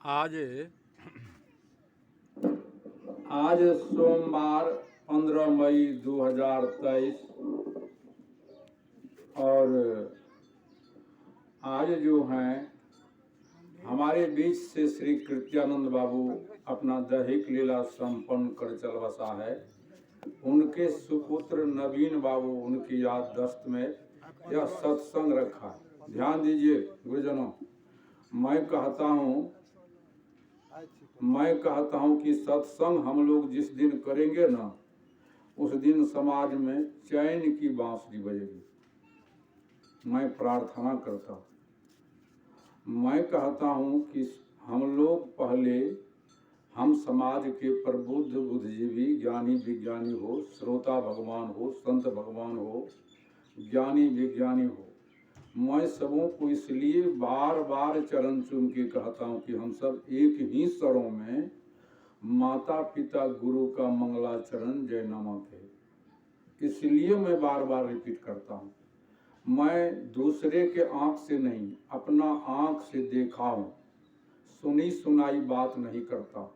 आज आज सोमवार 15 मई 2023 और आज जो हैं हमारे बीच से श्री कृत्यानंद बाबू अपना दैहिक लीला संपन्न कर चल बसा है। उनके सुपुत्र नवीन बाबू उनकी याददाश्त में यह सत्संग रखा है। ध्यान दीजिए गुरुजनों, मैं कहता हूँ कि सत्संग हम लोग जिस दिन करेंगे ना, उस दिन समाज में चैन की बांसुरी बजेगी। मैं प्रार्थना करता हूँ, मैं कहता हूँ कि हम लोग पहले हम समाज के प्रबुद्ध बुद्धिजीवी ज्ञानी विज्ञानी हो, श्रोता भगवान हो, संत भगवान हो, ज्ञानी विज्ञानी हो, मैं सबों को इसलिए बार बार चरण चूम के कहता हूँ कि हम सब एक ही स्वरों में माता पिता गुरु का मंगलाचरण जय नमः है। इसलिए मैं बार बार रिपीट करता हूँ। मैं दूसरे के आंख से नहीं, अपना आंख से देखा हूँ, सुनी सुनाई बात नहीं करता।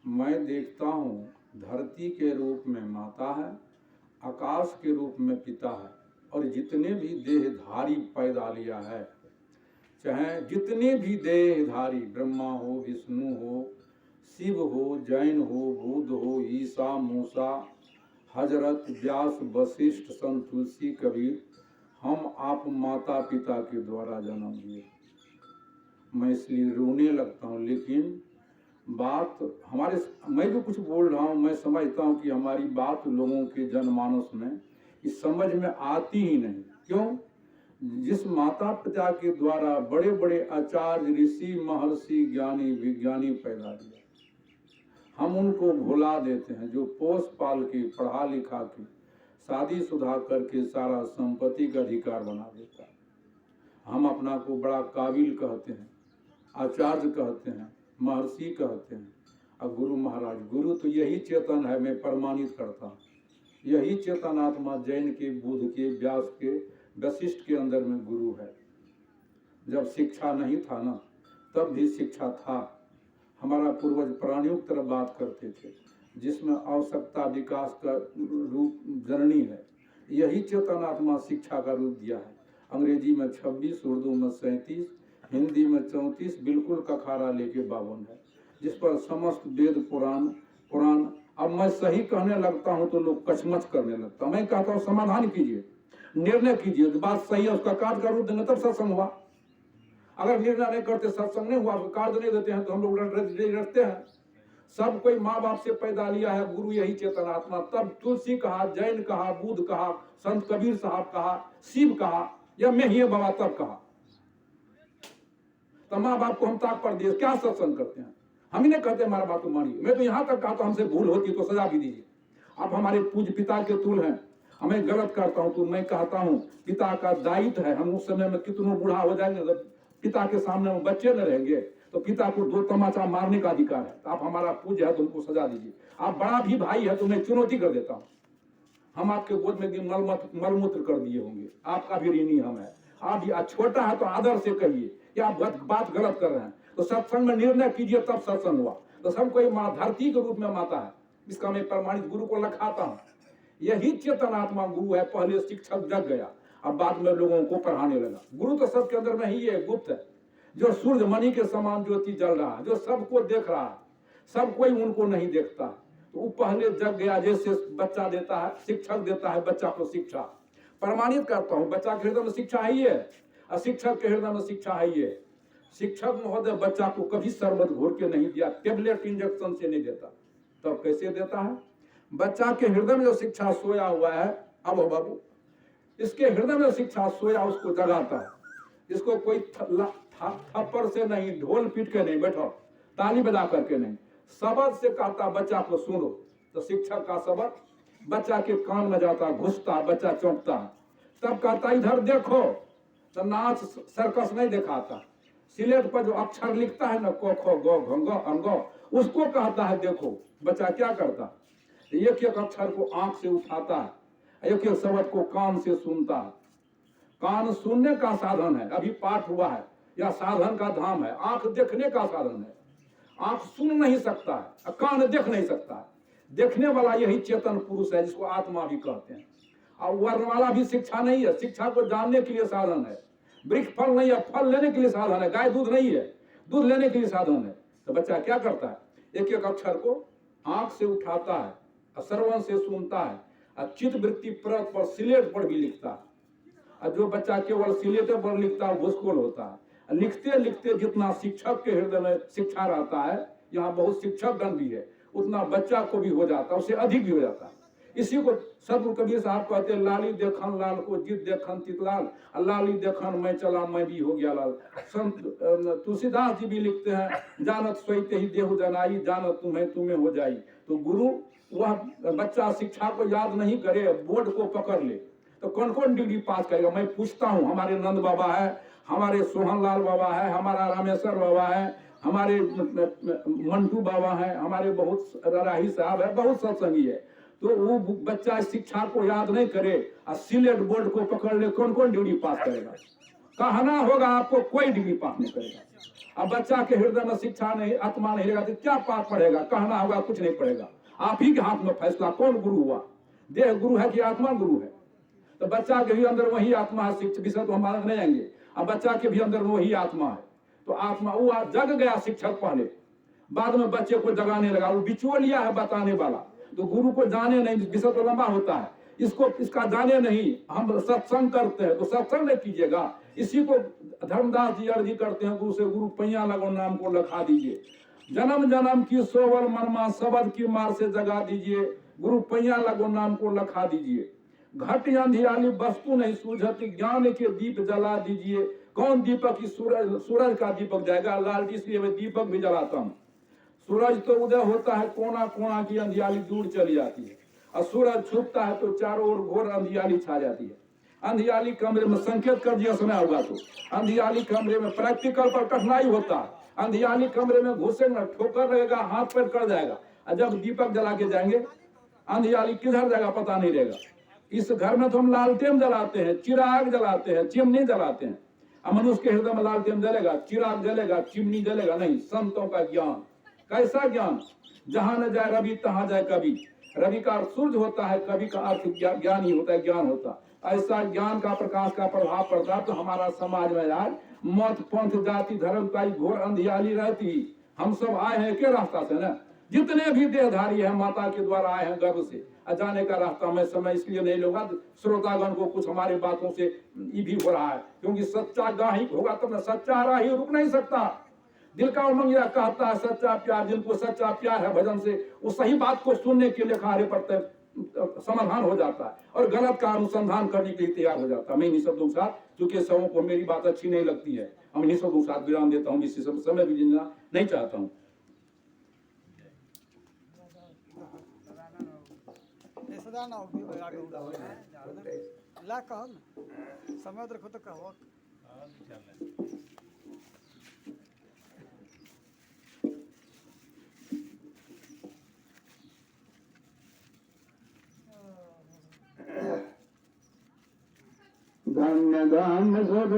मैं देखता हूँ धरती के रूप में माता है, आकाश के रूप में पिता है, और जितने भी देहधारी पैदा लिया है, चाहे जितने भी देहधारी ब्रह्मा हो, विष्णु हो, शिव हो, जैन हो, बुद्ध हो, ईसा, मूसा, हजरत, व्यास, वशिष्ठ, संत तुलसी, कबीर, हम आप माता पिता के द्वारा जन्म लिए। मैं इसलिए रोने लगता हूँ, लेकिन बात हमारे, मैं जो कुछ बोल रहा हूँ, मैं समझता हूँ कि हमारी बात लोगों के जनमानस में इस समझ में आती ही नहीं। क्यों? जिस माता पिता के द्वारा बड़े बड़े आचार्य, ऋषि, महर्षि, ज्ञानी विज्ञानी पैदा किया, हम उनको भुला देते हैं। जो पोस पाल के, पढ़ा लिखा के, शादी शुदा करके सारा संपत्ति का अधिकार बना देता है। हम अपना को बड़ा काबिल कहते हैं, आचार्य कहते हैं, महर्षि कहते हैं, और गुरु महाराज। गुरु तो यही चेतन है, मैं प्रमाणित करता हूँ। यही चेतन आत्मा जैन के, बुद्ध के, व्यास के, वशिष्ठ के अंदर में गुरु है। जब शिक्षा नहीं था ना, तब भी शिक्षा था। हमारा पूर्वज प्राणियों की तरह बात करते थे, जिसमें आवश्यकता विकास का रूप जननी है। यही चेतन आत्मा शिक्षा का रूप दिया है। अंग्रेजी में 26, उर्दू में 37, हिंदी में 34, बिल्कुल कखारा लेके 52 है, जिस पर समस्त वेद पुराण। अब मैं सही कहने लगता हूं तो लोग कचमच करने लगता। मैं कहता हूं समाधान कीजिए, निर्णय कीजिए, बात सही है उसका कार्य का रूप देंगे तब सत्संग हुआ। अगर निर्णय नहीं करते, सत्संग नहीं हुआ, कार्य नहीं देते हैं, तो हम लोग रटते हैं। सब कोई माँ बाप से पैदा लिया है, गुरु यही चेतन आत्मा। तब तुलसी कहा, जैन कहा, बुद्ध कहा, संत कबीर साहब कहा, शिव कहा, या मैं ही बाबा तब कहा। तो माँ बाप को हम ताक पर दिए, क्या सत्संग करते हैं? हम ही नहीं कहते हमारा बात को मानिए। मैं तो यहाँ तक कहा, तो हमसे भूल होती तो सजा भी दीजिए। आप हमारे पूज्य पिता के तुल हैं, हमें गलत करता हूँ तो मैं कहता हूँ पिता का दायित्व है। हम उस समय में कितनों बूढ़ा हो जाएंगे, जब पिता के सामने में बच्चे न रहेंगे, तो पिता को 2 तमाचा मारने का अधिकार है। तो आप हमारा पूज्य है तो उनको सजा दीजिए। आप बड़ा भी भाई है तो मैं चुनौती कर देता हूँ। हम आपके गोद में मलमूत्र कर दिए होंगे, आपका भी ऋणी हम है। आप भी छोटा है तो आदर से कहिए, या आप बात गलत कर रहे हैं तो सत्संग में निर्णय कीजिए, तब सत्संग हुआ। तो सब कोई माँ धरती के रूप में माता है, इसका मैं प्रमाणित गुरु को लखाता हूँ। यही चेतन आत्मा गुरु है। पहले शिक्षक जग गया, अब बाद में लोगों को पढ़ाने लगा। गुरु तो सबके अंदर में ही है, गुप्त है, जो सूर्य मणि के समान ज्योति जल रहा है, जो सबको देख रहा है, सब कोई उनको नहीं देखता। तो वो पहले जग गया। जैसे बच्चा देता है, शिक्षक देता है बच्चा को शिक्षा। प्रमाणित करता हूँ, बच्चा के हृदय में शिक्षा है ही है, और शिक्षक के हृदय में शिक्षा है ही है। शिक्षक महोदय बच्चा को कभी शरबत घोर के नहीं दिया, टेबलेट इंजेक्शन से नहीं देता। तब कैसे देता है? बच्चा के हृदय में जो शिक्षा सोया हुआ है, अब बाबू इसके हृदय में शिक्षा सोया, उसको जगाता है। इसको कोई थप्पड़ से नहीं, ढोल पीट के नहीं, बैठो ताली बजा करके नहीं, शब्द से कहता बच्चा को सुनो। तो शिक्षक का शब्द बच्चा के कान में जाता, घुसता, बच्चा चौंकता। तब कहता इधर देखो। तो नाच सर्कस नहीं दिखाता, सिलेट पर जो अक्षर लिखता है ना, क ख ग घ ङ अंग, उसको कहता है देखो। बच्चा क्या करता? एक एक अक्षर को आंख से उठाता है, एक एक शब्द को कान से सुनता है। कान सुनने का साधन है, अभी पाठ हुआ है, या साधन का धाम है। आंख देखने का साधन है। आंख सुन नहीं सकता है, कान देख नहीं सकता है। देखने वाला यही चेतन पुरुष है जिसको आत्मा भी कहते हैं। और वर्ण वाला भी शिक्षा नहीं है, शिक्षा को जानने के लिए साधन है। वृक्ष फल नहीं है, फल लेने के लिए साधन है। गाय दूध नहीं है, दूध लेने के लिए साधन है। तो बच्चा क्या करता है, एक एक अक्षर को आंख से उठाता है, श्रवण से सुनता है, और चित्त वृत्ति पर सिलेट पर भी लिखता है। और जो बच्चा केवल सिलेट पर लिखता है भूसकोल होता है। लिखते लिखते जितना शिक्षक के हृदय में शिक्षा रहता है, यहाँ बहुत शिक्षक गण भी है, उतना बच्चा को भी हो जाता है, उससे अधिक भी हो जाता है। इसी को सदगुरु कबीर साहब कहते हैं, लाली देखन लाल को जित देखन तितलाल, लाली देखन मैं चला मैं भी हो गया लाल। संत तुलसीदास जी भी लिखते हैं, जानत सोईते ही देहु जनाई, जानत तुम्हें तुम्हें हो जाई। तो गुरु वह बच्चा शिक्षा को याद नहीं करे, बोर्ड को पकड़ ले तो कौन कौन डिग्री पास करेगा। मैं पूछता हूँ, हमारे नंद बाबा है, हमारे सोहन लाल बाबा है, हमारा रामेश्वर बाबा है, हमारे मंटू बाबा है, हमारे बहुत राही साहब है, बहुत सत्संगी है। तो वो बच्चा शिक्षा को याद नहीं करे और सिलेट बोर्ड को पकड़ ले, कौन कौन डिग्री पास करेगा। कहना होगा आपको, कोई डिग्री पास नहीं करेगा। अब बच्चा के हृदय में शिक्षा नहीं, आत्मा नहीं रहेगा तो क्या पास पढ़ेगा। कहना होगा, कुछ नहीं पड़ेगा। आप ही के हाथ में फैसला, कौन गुरु हुआ, देह गुरु है कि आत्मा गुरु है। तो बच्चा के भी अंदर वही आत्मा है, शिक्षक विषय तो हम मानक नहीं आएंगे। अब बच्चा के भी अंदर वही आत्मा है। तो आत्मा वो जग गया शिक्षक पहले, बाद में बच्चे को जगाने लगा, वो बिचौलिया है बताने वाला। तो गुरु को जाने नहीं, विषय तो लंबा होता है, इसको इसका जाने नहीं। हम सत्संग करते हैं तो सत्संग नहीं कीजिएगा। इसी को धर्मदास जी अर्जी करते हैं गुरु से, गुरु पैया लगो नाम को लखा दीजिए, जन्म जन्म की सोवल मनमा शब्द की मार से जगा दीजिए, गुरु पैया लगो नाम को लखा दीजिए। घट अंधियाली वस्तु नहीं सूझती, ज्ञान के दीप जला दीजिए। कौन दीपक की सूरज का दीपक जाएगा, लालटी इसलिए मैं दीपक भी जलाता हूँ। सूरज तो उदय होता है, कोना कोना की अंधियाली दूर चली जाती है, और सूरज छुपता है तो चारों ओर घोर अंधियाली छा जाती है। अंधियाली कमरे में संकेत कर दिया समय होगा तो अंधियाली कमरे में प्रैक्टिकल पर कठिनाई होता है। अंधियाली कमरे में घुसेंगे, ठोकर लगेगा, हाथ पैर कर जाएगा, और जब दीपक जला के जाएंगे अंधियाली किधर जाएगा पता नहीं रहेगा। इस घर में तो हम लालटेन जलाते हैं, चिराग जलाते हैं, चिमनी जलाते हैं। मनुष्य के हृदय में लालटेन जलेगा, चिराग जलेगा, चिमनी जलेगा नहीं। संतों का ज्ञान, कैसा ज्ञान, जहां न जाए रवि तहां जाए कवि। रवि का अर्थ सूर्य होता है, कवि का अर्थ ज्ञान ही होता है, ज्ञान होता। ऐसा ज्ञान का प्रकाश का प्रभाव पड़ता तो हमारा समाज में आज मत पंथ जाति धर्म का घोर अंधियाली रहती। हम सब आए हैं के रास्ता से ना, जितने भी देहधारी हैं माता के द्वारा आए हैं गर्भ से। जाने का रास्ता मैं समय इसलिए नहीं लूंगा, श्रोतागण को कुछ हमारी बातों से ये भी हो रहा है, क्योंकि सच्चा गाही होगा तब तो सच्चा राही रुक नहीं सकता। दिल का उमंग यह कहता है सच्चा प्यार, जिनको सच्चा प्यार है भजन से, वो सही बात को सुनने के लिए कार्य पड़ते समाधान हो जाता है, और गलत का अनुसंधान करने के लिए तैयार हो जाता है। मैं इन्हीं शब्दों के साथ, चूंकि सबों को मेरी बात अच्छी नहीं लगती है, हम इन्हीं शब्दों के साथ विराम देता हूँ। इसी समय भी जीना नहीं चाहता हूँ। समय देखो तो कहो धन्य धन्य सब